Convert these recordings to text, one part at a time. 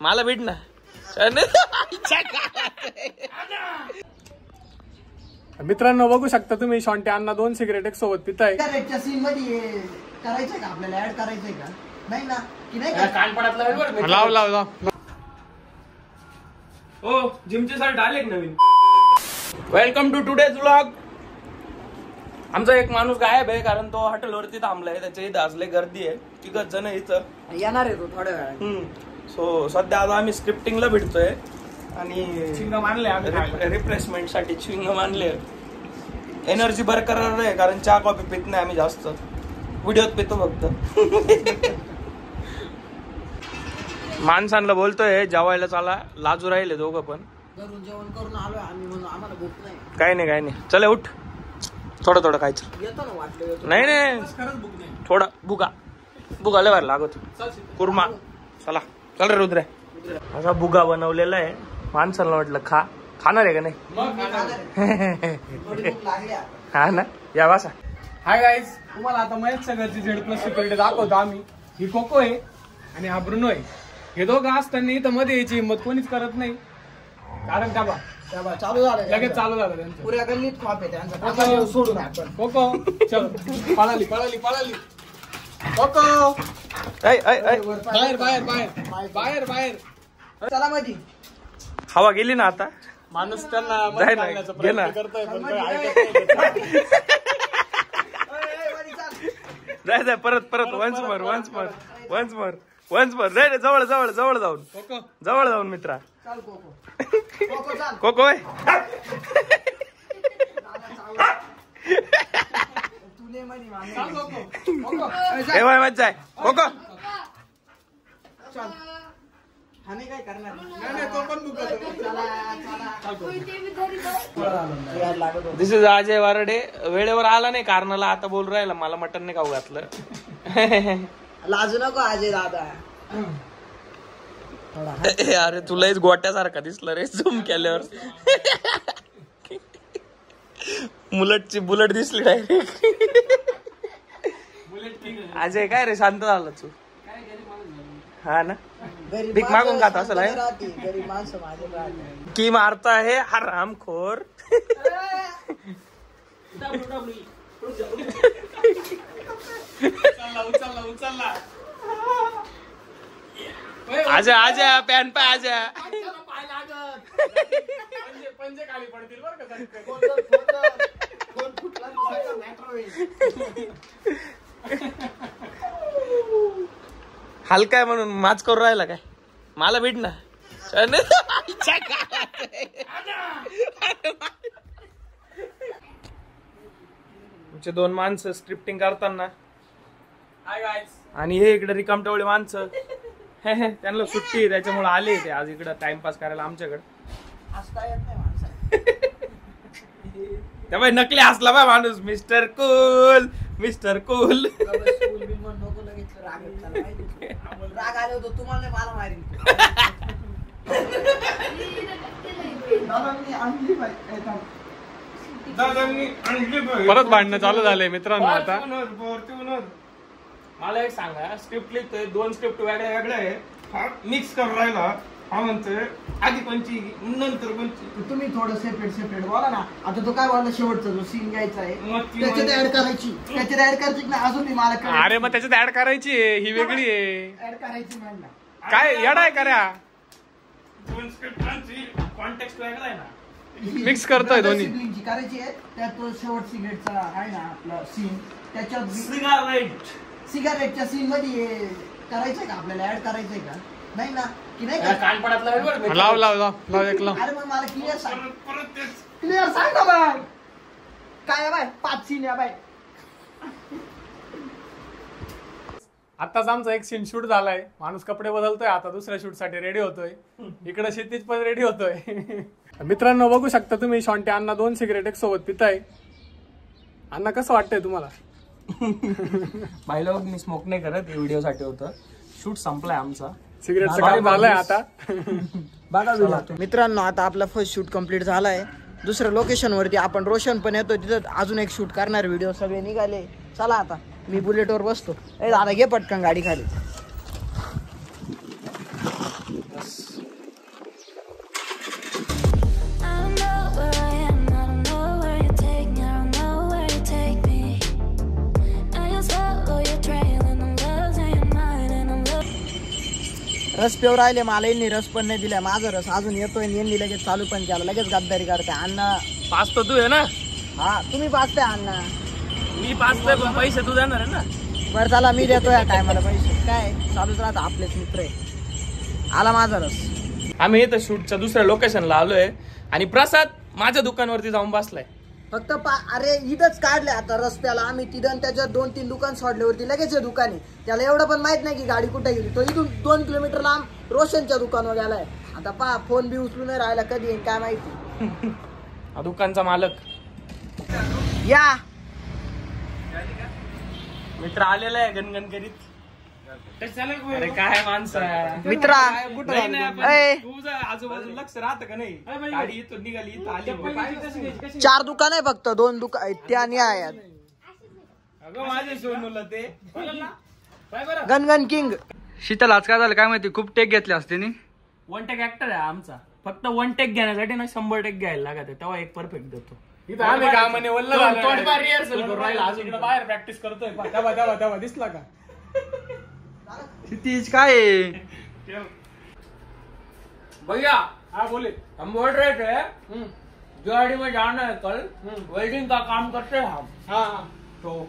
मला भेट ना. मित्रांनो बघू शकता तुम्ही शॉन्टे अण्णा 2 सिगरेट एक सोबत पिताय. सिगरेटच्या सीन मध्ये करायचंय का आपल्याला ऍड करायचंय का? नाही ना की नाही का? कानपडातला लाव लाव लाव. हो जिमचे शर्ट आले नवीन. Welcome to today's vlog. आमचा एक माणूस गायब आहे कारण तो हॉटेलवरती थांबलाय. त्याच्या इथं असले गर्दी आहे. तिघच जण इथं येणार आहे तो थोड्या वेळात. सो सध्या आता आम्ही स्क्रिप्टिंगला भेटतोय आणि च्युइंगम आणले आम्ही रिफ्रेशमेंट साठी. च्युइंगम आणले. एनर्जी बरकरार आहे कारण चहा कॉफी पित नाही आम्ही जास्त. व्हिडिओत पितो फक्त. माणसांना बोलतोय जेवायला चला. लाजू राहिले दोघं पण. घरून जेवण करून आलोय आम्ही म्हणून आम्हाला भूक नाही. काही नाही काही नाही. चला उठ. थोडं थोडं खायचं. येतो ना वाटलं. नाही नाही थोडा भुगा भुगा लय भारी लागत. कुर्मा. चला चल रे रुद्रे. असा भुगा बनवलेला आहे. माणसाला वाटलं खाणार आहे का नाही. हा ना या वासा. हाय गाईज, तुम्हाला आता महेश सगळ्याची Z+ सिक्युरिटी दाखवतो आम्ही. ही कोको आहे आणि हा ब्रुनो आहे. हे दोघं असताना इथं मध्ये यायची हिंमत कोणीच करत नाही कारण का बा चालू झालं. लगेच चालू झालं त्यांचं. पुऱ्या गल्लीत खॉप आहे त्यांचा. सोडून आपण कोको चल. पळाली पळाली पळाली. कोको बाहेर बाहेर बाहेर बाहेर बाहेर. चला मध्ये. हवा गेली ना आता. माणूस त्यांना जाय ना, टाकण्याचा घे ना. प्रयत्न करतोय पण काही ऐकत नाही. जाय जाय परत परत वन्स मोर जाय जवळ जवळ जवळ जाऊन. कोको जवळ जाऊन मित्रा. चाल कोको. कोको चाल. कोको तुने मनी मामी. चाल कोको. कोको ए बाय मज्जा आहे. कोको चल. हाने काय करणार? नाही नाही तो पण दुखतो. यार लागत होतं. दिस इज अजय वारडे. वेळेवर आला नाही कारणाला आता बोल राहिला मला मटन नाही खाऊ घातलं. लाजू नको अजय दादा. अरे तुलाच गोट्यासारखा दिसला रे झूम केल्यावर. मुलटची बुलट दिसली डायरेक्ट. अजय काय रे शांत झाला तू. हा ना भीक मागून खात असं आहे. गरीब माणसं माझे राहते. की मारता है हरामखोर. उचलला उचलला. आजा आजा पॅन पे आजा. पंजे खाली पडतील बरं का. हलकाय म्हणून माच करून राहिला काय. मला भेट ना. तुमचे 2 माणसं स्क्रिप्टिंग करताना आणि हे इकडे रिकामटवळे माणसं. त्यांना सुट्टी आहे त्याच्यामुळे आले ते आज इकडं टाइमपास करायला आमच्याकडे. हसता येत नाही माणसाला. त्यामुळे नकली हसला बा माणूस. Mister cool mister cool. राग आले होतो तुम्हाला मला मारीन. परत भांडणं चालू झालंय मित्रांनो आता. मला एक सांगा. स्क्रिप्ट लिहितोय 2 स्क्रिप्ट वेगळ्या वेगळ्या आहे. हा मिक्स करून राहिला. हा म्हणतोय आधी कोणची नंतर कोणची. तुम्ही थोडं सेपरेट बोला ना. आता तो काय बोलला शेवटचा जो सीन घ्यायचा आहे त्याच्यात ऍड करायची. त्याच्यात ऍड करायची ना अजून मी मला. अरे मग त्याच्यात ऍड करायची आहे. ही वेगळी आहे. ऍड करायची म्हणला. काय येडाय करा. 2 स्क्रिप्टांची कॉन्टेक्स्ट वेगळा आहे ना. मिक्स करतोय दोन्ही. करायची आहे. त्यात तो शेवट सिगरेटचा आहे ना आपला सीन. त्याच्यात सिगारेटच्या सीन मध्ये करायचंय का आपल्याला ऍड करायचंय का? नाही ना की नाही का? कानपडातला लाव लाव लाव लाव एक लाव. अरे मग मला क्लिअर सांग. क्लिअर सांग ना बाय. काय बाय 5 सीन आहे बाय. आताच आमचा एक सीन शूट झालाय. माणूस कपडे बदलतोय आता दुसऱ्या शूट साठी रेडी होतोय. इकडे क्षितिज पण रेडी होतोय. मित्रांनो बघू शकता तुम्ही शॉन्टे अण्णा 2 सिगरेट एक सोबत पिताय. अण्णा कसं वाटतंय तुम्हाला? पाहिलं मी स्मोक नाही करत. व्हिडिओ साठी होतं. शूट संपलाय आमचा. सिगरेटचं काम झालंय आता. बघा मित्रांनो आता आपला फर्स्ट शूट कम्प्लीट झालाय. दुसऱ्या लोकेशन वरती आपण रोशन पण येतो. तिथं अजून एक शूट करणार. व्हिडिओ सगळे निघाले. चला आता मी बुलेटवर बसतो. ए दादा घे पटकन गाडी खाली. रस पेवर राहिले मला, यांनी रस पण नाही दिलाय. माझा रस अजून येतोय, यांनी लगेच चालू पण केला, लगेच गद्दारी करताय. अण्णा पाचतो तू आहे ना? हा तुम्ही पाचताय अण्णा, मी पाचतोय पण पैसे तू देणार आहे ना? बरं चला मी देतो या टायमाला पैसे, काय चालूच राहतं, आपलेच मित्र आहे. आला माझा रस. आम्ही इथं शूटच्या दुसऱ्या लोकेशनला आलोय आणि प्रसाद माझ्या दुकानावरती जाऊन बसलाय. फक्त अरे इथंच काढले आता रस्त्याला आम्ही, तिथं त्याच्यात 2-3 दुकान सोडल्यावरती लगेच दुकान आहे. त्याला एवढं पण माहित नाही की गाडी कुठे गेली. तो इथून 2 किलोमीटर लांब रोशनच्या दुकानावर गेलाय. आता पहा फोन बी उचलून नाही राहिला, कधी येईल काय माहिती. दुकानचा मालक या मित्र आलेला आहे गणगण करीत. अरे काय माणसं मित्रा तुझं आजूबाजू लक्ष राहतं का नाही? गाडी इथून निघाली, इथं आली. 4 दुकान आहे फक्त, 2 दुकान त्या नाही आहेत. अगं माझे सोनूला ते गणगण किंग. शीतल आज काय झालं काय माहिती, खूप टेक घेतले असते नी. 1 टेक ऍक्टर आहे आमचा. फक्त 1 टेक घेण्यासाठी ना 100 टेक घ्यायला लागत आहे, तेव्हा एक परफेक्ट देतो. इथं आम्ही कामाने वल्ल झालं, रिहर्सल करू राहिला, अजून इकडे बाहेर प्रॅक्टिस करतोय. तेव्हा दिसला का क्षितिज काय भैया? हा बोले. हम बोल रहे थे गाड़ी में जाना है कल, वेल्डिंग का काम करते हैं हम. हा तो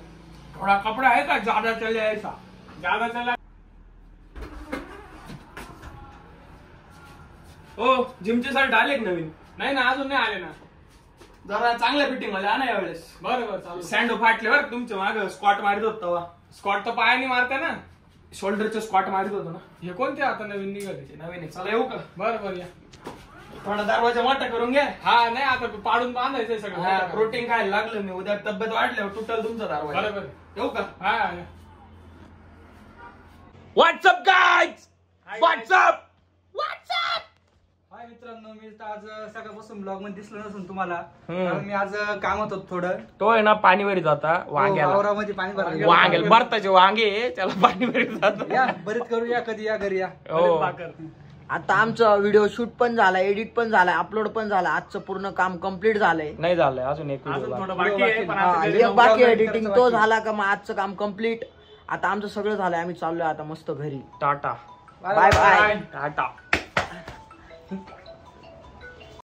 थोड़ा कपड़ा है का ज्यादा चले ऐसा? ज्यादा चला. हो जिमचे शर्ट आले एक नवीन? नाही ना अजून नाही आले ना. जरा चांगल्या फिटिंग मध्ये आणा यावेळेस. बरोबर चालू. सँडो फाटले बरं तुमच्या माग स्क्वॉट मारित होत तेव्हा. स्कॉट तर पायाने मारते ना, शोल्डरचे स्क्वॉट मारित होतो ना. हे कोणते आता नवीन निघाले? नवीन आहे. चला येऊ का? बरोबर या. थोडा दरवाजा मोठा करून घ्या. हा नाही आता पाडून बांधायचंय सगळं. प्रोटीन खायला लागलं मी, उद्या तब्येत वाढल्यावर तुटल तुमचा दरवाजा. बरोबर. येऊ का? हा व्हॉट्सअप गाईज, व्हॉट्सअप. हाय मित्रांनो, मी आज सकाळपासून ब्लॉग मध्ये दिसलो नसून तुम्हाला, कारण मी आज कामात होतो थोडं. तो आहे ना पाणीवरी जाता वांग्याला, वावरामध्ये पाणी भरलं. वांग्याला भरताचे वांगे त्याला पाणीवरी जात. या बरेच करू, या कधी या घरी या. हो. आता आमचं व्हिडिओ शूट पण झाला, एडिट पण झालाय, अपलोड पण झाला. आजचं पूर्ण काम कम्प्लीट झालंय. नाही झालंय अजून एक अजून थोडं व्हिडिओ बाकी आहे पण हा, आता एक बाकी एडिटिंग, तो झाला का मग आजचं काम कम्प्लीट. आता आमचं सगळं झालंय, आम्ही चाललोय आता मस्त घरी. टाटा बाय बाय. टाटा.